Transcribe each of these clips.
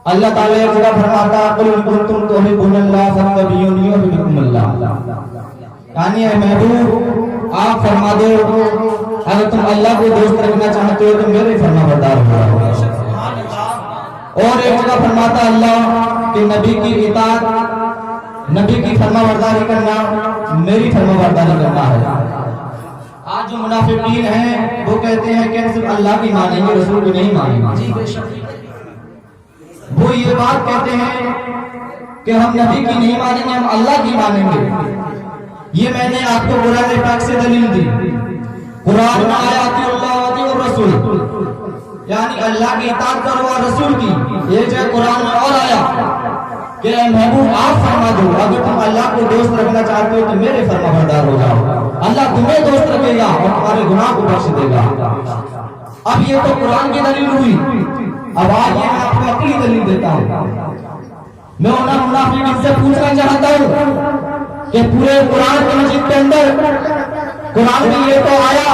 اللہ تعالیٰ ایک جگہ فرماتا قل ان کنتم تحبون اللہ فاتبعونی یحببکم اللہ، یعنی اے محبوب آپ فرما دو اگر تم اللہ کو دوست رکھنا چاہتے ہو تو میرے فرما بردار ہو۔ اور ایک جگہ فرماتا اللہ کہ نبی کی اطاعت، نبی کی فرما برداری کرنا میری فرما برداری کرنا ہے۔ آج جو منافقین ہیں وہ کہتے ہیں کہ ہم صرف اللہ کی مانیں گے، رسول کی نہیں مانیں گے۔ وہ یہ بات کہتے ہیں کہ ہم نبی کی نہیں مانیں گے، ہم اللہ کی مانیں گے۔ یہ میں نے آپ کو قرآن پاک سے دلیل دی۔ قرآن میں آیا کہ اللہ اور رسول، یعنی اللہ کی اطاعت کرو اور رسول کی۔ یہ جو قرآن میں اور آیا کہ اے محبوب آپ فرما دو اگر تم اللہ کو دوست رکھنا چاہتے ہو تو میرے فرما بردار ہو جاؤ، اللہ تمہیں دوست رکھے گا اور تمہارے گناہ کو بخش دے گا۔ اب یہ تو قرآن کی دلیل ہوئی، اب آج یہ میں آپ کو اپنی دلیل دیتا ہوں۔ میں انہیں منافقین سے پوچھنا چاہتا ہوں کہ پورے قرآن کے مجید کے اندر قرآن میں یہ تو آیا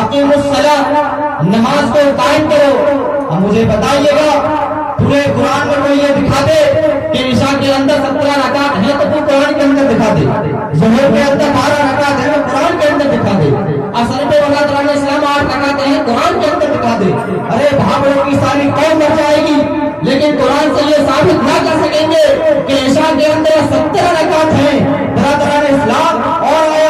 اقیموا الصلاۃ، نماز کو قائم کرو۔ اب مجھے بتائیے گا پورے قرآن میں کوئی یہ دکھا دے کہ عشاء کے اندر 17 رکعت ہیں تو وہ قرآن کے اندر دکھا دے، ظہر کے اندر 12 رکعت ہیں وہ قرآن کے اندر دکھا دے، عصر پہ اللہ تعالیٰ نے اسلام 8 رکعت ہیں قرآن کے اندر دکھا دے۔ ارے بھاگڑوں کی ساری قوم مر جائے گی لیکن قرآن سے یہ ثابت نہ کر سکیں گے کہ عشاء کے اندر 17 رکعت ہیں۔ برادران اسلام اور آیا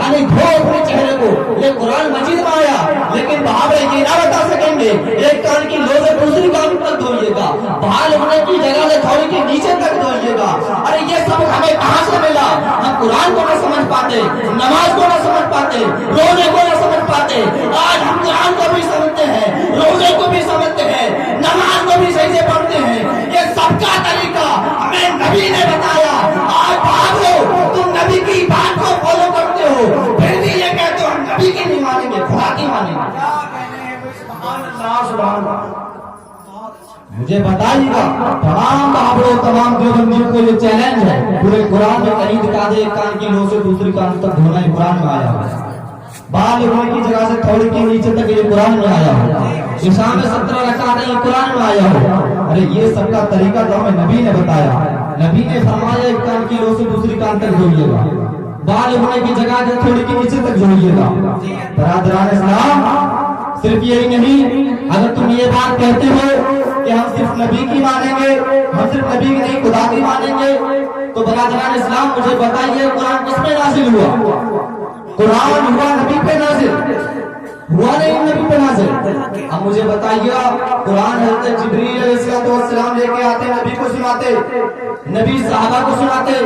یعنی دھو اپنے چہرے کو، یہ قرآن مجید میں آیا لیکن بھاگڑے یہ نہ بتا سکیں گے ایک کان کی لو سے دوسری کان تک دھوئیے گا، بال ہونے کی جگہ سے تھوڑی کے نیچے تک دھوئیے گا۔ ارے یہ سب ہمیں کہاں سے ملا؟ ہم قرآن کو نہ سمجھ پاتے، نماز کو نہ سمجھ پاتے، روزے کو نہ سمجھ پاتے۔ آج ہم قرآن کو بھی سمجھتے ہیں، روزے کو بھی سمجھتے ہیں، نماز کو بھی صحیح سے پڑھتے ہیں۔ یہ سب کا طریقہ ہمیں نبی نے بتایا۔ آج بھاگ لو، تم نبی کی بات کو فالو کرتے ہو پھر بھی یہ کہتے ہو ہم نبی کی نہیں مانیں گے، خدا کی مانیں گے۔ مجھے بتائیے گا تمام بابروں تمام دیوبندیوں کو یہ چیلنج ہے، پورے قرآن میں کہیں دکھا دے ایک کان کی لو سے دوسری کان تک دھونا ہے قرآن میں آیا ہے، بال ہونے کی جگہ سے تھوڑی کے نیچے تک یہ قرآن میں آیا ہے، عشاء میں 17 رکعت ہے یہ قرآن میں آیا ہے۔ ارے یہ سب کا طریقہ تو ہمیں نبی نے بتایا، نبی نے فرمایا ایک کان کی لو سے دوسری کان تک دھوئیے گا، بال ہونے کی جگہ سے تھوڑی کے نیچے تک دھوئیے گا۔ برادران اسلام صرف یہی نہیں، اگر تم یہ بات کہتے ہو کہ ہم صرف نبی کی مانیں گے، ہم صرف نبی کی نہیں خدا کی مانیں گے، تو برادران اسلام مجھے بتائیے قرآن کس پہ نازل ہوا؟ قرآن ہوا نبی پہ نازل، ہوا نہیں نبی پہ نازل۔ اب مجھے بتائیے قرآن حضرت جبریل علیہ السلام لے کے آتے، نبی کو سناتے، نبی صحابہ کو سناتے،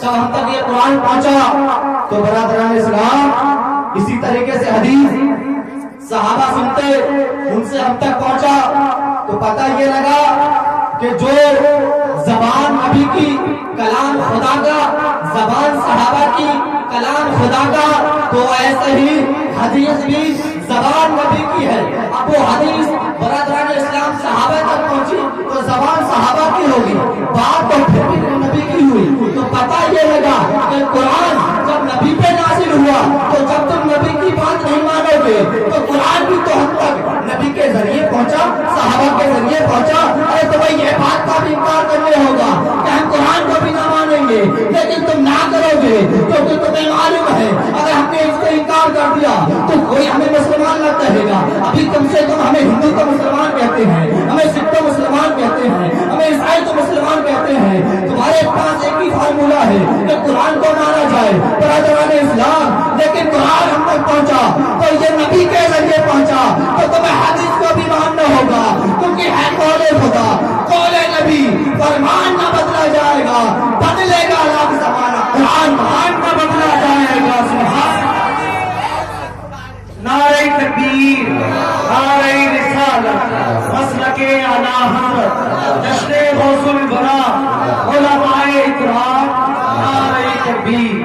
تب ہم تک یہ قرآن پہنچا۔ تو برادران اسلام اسی طریقے سے حدیث صحابہ سنتے، ان سے ہم تک پہنچا تو پتہ یہ لگا کہ جو زبان نبی کی کلام خدا کا، زبان صحابہ کی کلام خدا کا، تو ایسے ہی حدیث بھی زبان نبی کی ہے۔ اب وہ حدیث برادران اسلام صحابہ تک پہنچی تو زبان صحابہ کی ہوگی، بات تو پھر بھی نبی کی ہوئی۔ تو پتہ یہ لگا کہ قرآن جب نبی پہ نازل ہوا تو جب تم نبی کی بات نہیں مانو گے تو قرآن بھی تو ہم تک نبی کے ذریعے پہنچا، صحابہ کے ذریعے پہنچا۔ ارے تمہیں یہ بات کا بھی انکار کرنے ہوگا کہ ہم قرآن کو بھی نہ مانیں گے، لیکن تم نہ کرو گے کیونکہ تمہیں معلوم ہے اگر ہم نے اس کو انکار کر دیا تو کوئی ہمیں مسلمان نہ کہے گا۔ ابھی کم سے کم ہمیں ہندو کو مسلمان کہتے ہیں، ہمیں سکھ کو مسلمان کہتے ہیں، ہمیں عیسائی کو مسلمان کہتے ہیں۔ تمہارے پاس ایک ہی فارمولہ ہے کہ قرآن کو مانا جائے، برادران اسلام، لیکن قرآن ہم تک پہنچا تو یہ نبی کے ذریعے پہنچا تو تمہیں حدیث کو بھی ماننا ہوگا کیونکہ ہے قول خدا، قول نبی، فرمان نہ بدلا جائے گا، بدلے گا لاکھ زمانہ، قرآن نہ بدلا جائے گا۔ سبحان نعرہ تکبیر، نعرہ رسالت، مسلک اعلی حضرت، جشن غوث البرا، علماء اکرام، نعرہ تکبیر۔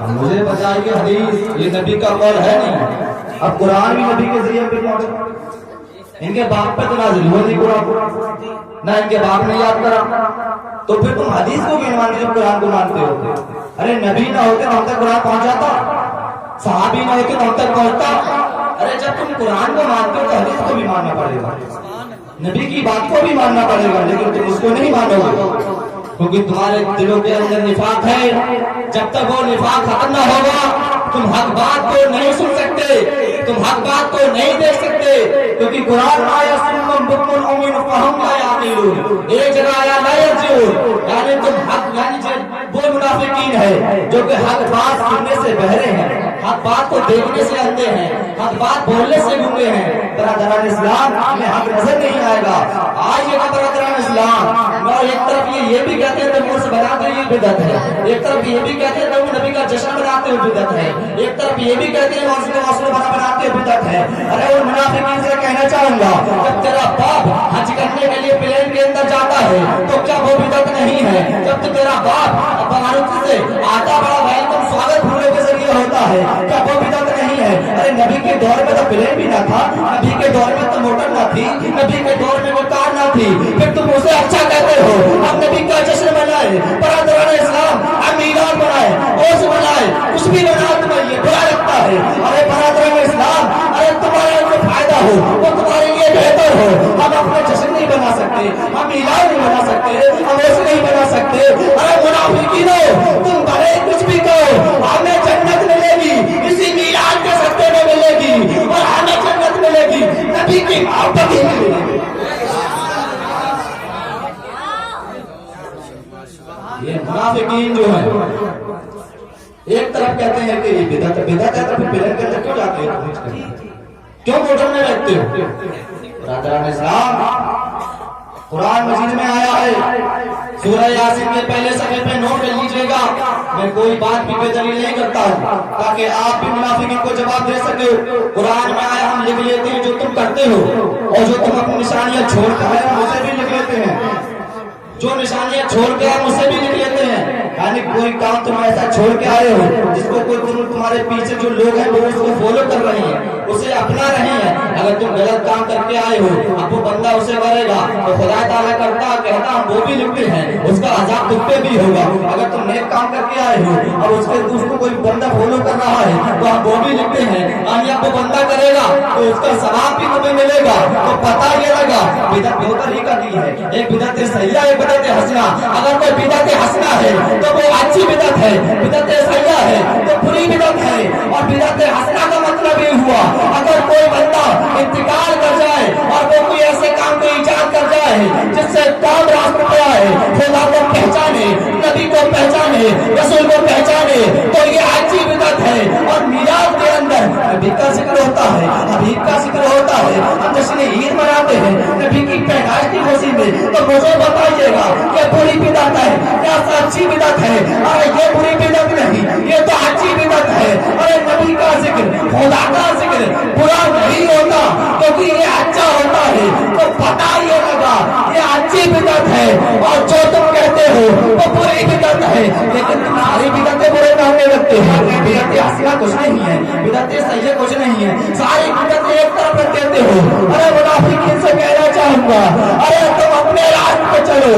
مجھے بتائیے حدیث یہ نبی کا قول ہے نہیں، اب قرآن بھی نبی کے ذریعے پہ پہنچا، ان کے باپ پہ تو نازل ہوا نہیں قرآن، نہ ان کے باپ نے یاد کرا، تو پھر تم حدیث کو کیوں مانتے جب قرآن کو مانتے ہو؟ ارے نبی نہ ہوتے ہم تک قرآن پہنچاتا، صحابی نہ ہوتے ہم تک پہنچتا۔ ارے جب تم قرآن کو مانتے ہو تو حدیث کو بھی ماننا پڑے گا۔ नबी की बात को भी मानना पड़ेगा, लेकिन तुम उसको नहीं मानोगे क्योंकि तुम्हारे दिलों के अंदर निफाक है। जब तक वो निफाक खत्म ना होगा तुम हक बात को नहीं सुन सकते, तुम हक बात को नहीं देख सकते, क्योंकि कुरान में आया सुन्नम बुकमुन उमिन फहम ला याकीलून, एक जगह आया ला यरजून, यानी तुम हक यानी वो मुनाफिकीन है जो कि हक बात सुनने से बहरे हैं, हक बात को देखने से अंधे हैं, हक बात बोलने से गूंगे हैं। बरादरान इस्लाम में हक नजर नहीं आएगा। आइएगा बरादरान इस्लाम, और एक तरफ ये भी कहते हैं नबी से बनाते हुए बिदअत है, एक तरफ ये भी कहते हैं नबी का जश्न बनाते हुए बिदअत है, एक तरफ ये भी कहते हैं मौसम बनाते हुए बिदअत है। अरे उन मुनाफिकीन से कहना चाहूंगा, जब तेरा बाप हज करने के लिए प्लेन के अंदर जाता है तो क्या वो बिदअत नहीं है? जब तो तेरा बाप मारुति से आता बड़ा वेलकम स्वागत फूलों के जरिए होता है, क्या वो बिदअत नहीं है? अरे नबी के दौर में तो प्लेन भी ना था, नबी के दौर में तो मोटर ना थी, नबी के दौर में वो कार ना थी, फिर तुम उसे अच्छा कहते हो। हम नबी का जश्न मनाए, बरादरान इस्लाम हम मीलाद मनाए, ओस मनाए, कुछ भी मनाए, तुम्हें ये बुरा लगता है। अरे बरादरान इस्लाम, अरे तुम्हारा जो फायदा हो वो तुम्हारे लिए बेहतर हो। हम अपने जश्न नहीं बना सकते, हम मीलाद नहीं बना सकते, हम ओस नहीं बना सकते। अरे मुनाफिकीनो, तुम भले कुछ भी कहो, हमें जन्नत मिलेगी इसी मीलाद के सत्ते में मिलेगी, और हमें जन्नत मिलेगी नबी की मोहब्बत ही मिलेगी। ये मुनाफिकीन जो है एक तरफ कहते हैं कि ये बिदअत है, तो फिर प्लेन के अंदर क्यों जाते हैं, क्यों मोटर में बैठते हो? बरादरान इस्लाम, कुरान मजीद में आया है, सूरह यासीन के पहले सफ़े पे नोट कर लीजिएगा। मैं कोई बात भी बेदलील नहीं करता हूँ ताकि आप भी मुनाफिकीन को जवाब दे सके। कुरान में आया, हम लिख लेते हैं जो तुम करते हो, और जो तुम अपनी निशानियां छोड़ कर है मुझे भी लिख लेते हैं, जो निशानियां छोड़ के आए मुझसे भी लिख लेते हैं। यानी कोई काम तुम ऐसा छोड़ के आए हो जिसको कोई तुम्हारे पीछे जो लोग हैं वो उसको फॉलो कर रहे हैं, उसे अपना रहे हैं। अगर तुम गलत काम करके आए हो, अब वो बंदा उसे करेगा तो खुदा ताला कहता हम वो भी लिखते हैं, उसका अजाब तुम पे भी होगा। अगर तुम नेक काम करके आए हो, अब उसको कोई बंदा फॉलो कर रहा है तो हम वो भी लिखते हैं, यानी अब वो बंदा करेगा तो उसका सवाब भी तुम्हें मिलेगा। तो पता ये लगा बिदअत दो तरीका की है, एक बिदअत सैया, एक बिदअत हसना। अगर कोई बिदअत हसना है तो वो अच्छी बिदअत है, बिदअत सैया है तो बुरी बिदअत है। और बिदअत हसना का मतलब ये हुआ, अगर कोई बंदा इंतकाल कर जाए और वो कोई ऐसे काम को ईजाद कर जाए जिससे काम रास्ते पे आए, खुदा को पहचाने, नबी को पहचाने, रसूल को पहचाने, तो ये अच्छी बिदअत है। और मीलाद के अंदर नबी का जिक्र होता है, हबीब का जिक्र होता है, हम जश्न ईद मनाते हैं नबी की पैदाइश की खुशी में। तो मुझे बताइएगा ये बुरी बिदअत है क्या अच्छी बिदअत है? अरे ये बुरी बिदअत नहीं, ये तो अच्छी बिदअत है। अरे नबी का जिक्र, खुदा का जिक्र बुरा नहीं होता क्योंकि ये अच्छा होता है। तो पता ये लगा ये अच्छी बिदअत है, और जो तुम कहते हो वो बुरी बिदअत है, लेकिन तुम सारी बिदअतें बुरे मानने लगते हैं। बिदअत हसना कुछ नहीं है, बिदअत सही कुछ नहीं है, सारी बिदअतें एक तरफ रख देते हो। अरे मुनाफिकीन से कहना चाहूंगा, अरे तुम अपने रास्ते पे चलो,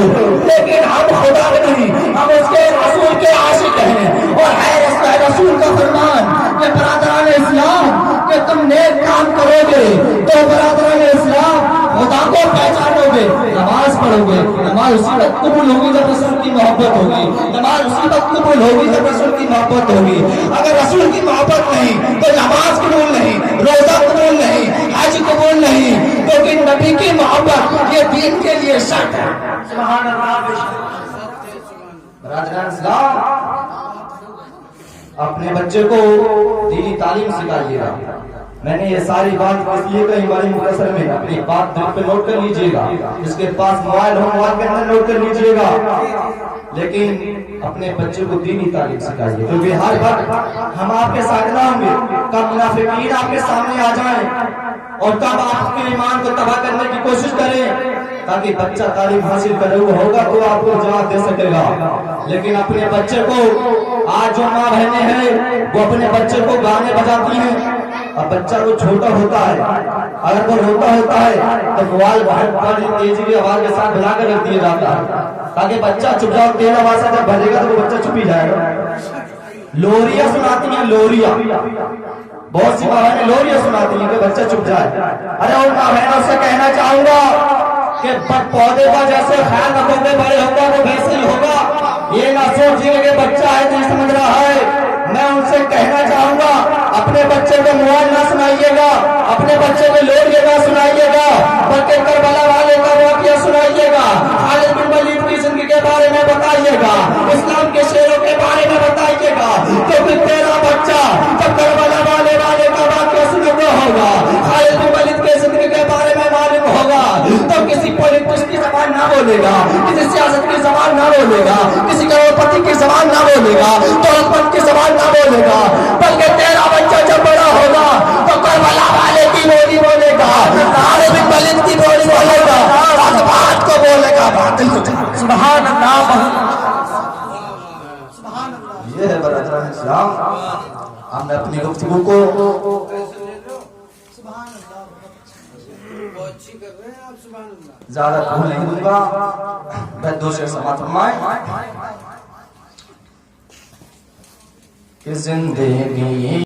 लेकिन हम खुदा नहीं, हम उसके रसूल के आशिक हैं। और है उसका रसूल का फरमान कि बरादरान इस्लाम कि तुम नेक काम करोगे तो बरादरान इस्लाम खुदा को पहचानोगे, नमाज पढ़ोगे, नमाज उसी वक्त कबूल होगी जब रसूल की मोहब्बत होगी, नमाज उसी वक्त कबूल होगी जब रसूल की मोहब्बत होगी। अगर रसूल की मोहब्बत नहीं तो नमाज कबूल नहीं, रोजा कबूल नहीं, हज कबूल नहीं, क्योंकि नबी की मोहब्बत ये दीन के लिए शर्त है। सुभान अल्लाह। बरादरान इस्लाम, अपने बच्चे को दीनी तालीम सिखाइएगा। मैंने ये सारी बात इसलिए कही हमारी मुखसर में, अपनी बात दिल पे नोट कर लीजिएगा, जिसके पास मोबाइल हो मोबाइल के अंदर नोट कर लीजिएगा। लेकिन अपने बच्चे को दीनी तालीम सिखाइए, क्योंकि हर वक्त हम आपके साथ ना होंगे, कब मुनाफिकीन आपके सामने आ जाएं और कब आपके ईमान को तबाह करने की कोशिश करें, ताकि बच्चा तालीम हासिल करे, वो होगा तो आपको जवाब दे सकेगा। लेकिन अपने बच्चे को, आज जो माँ बहनें हैं वो अपने बच्चे को गाने बजाती हैं, अब बच्चा वो छोटा होता है, अगर वो रोता होता है तो मोबाइल बड़ी तेजी की आवाज के साथ बुला कर रख दिया जाता है ताकि बच्चा चुप जाओ। तेज आवाज से जब बजेगा तो वो बच्चा चुप ही जाएगा। लोरियां सुनाती हैं, लोरियां, बहुत सी माँ बहनें लोरियां सुनाती हैं कि बच्चा चुप जाए। अरे उन माँ बहनों से कहना चाहूंगा पौधे का जैसे ख्याल रखोगे बड़े होगा वो वैसे ही होगा। ये ना सोचिए कि बच्चा है नहीं समझ रहा है। मैं उनसे कहना चाहूंगा अपने बच्चे को मोबाइल ना सुनाइएगा, अपने बच्चे को लोग जगह सुनाइएगा, बल्कि करबला वाले का वाकया सुनाइएगा, खालिद बिन वलीद की जिंदगी के बारे में बताइएगा, इस्लाम के शेरों के बारे में बताइएगा, क्योंकि तेरा बच्चा जब करबला वाले का वाकया सुनता होगा, खालिद बिन वलीद की जिंदगी के बारे में मालूम होगा, तो किसी पॉलिटिक्स की जबान ना बोलेगा, किसी सियासत की जबान ना बोलेगा, किसी करोड़पति की जबान ना बोलेगा, दौलतमंद की जबान ना बोलेगा, बल्कि तेरा बच्चा जब बड़ा होगा तो करबला वाले की बोली बोलेगा, खालिद बिन वलीद की बोली बोलेगा, हक बात को बोलेगा, बातिल को जवाब। सुभान अल्लाह। ये है बरकरार इस्लाम। हमने अपनी गुफ्तगू को ज्यादा भूल नहीं दूंगा। मैं दूसरे समाप्त फरमाए कि जिंदगी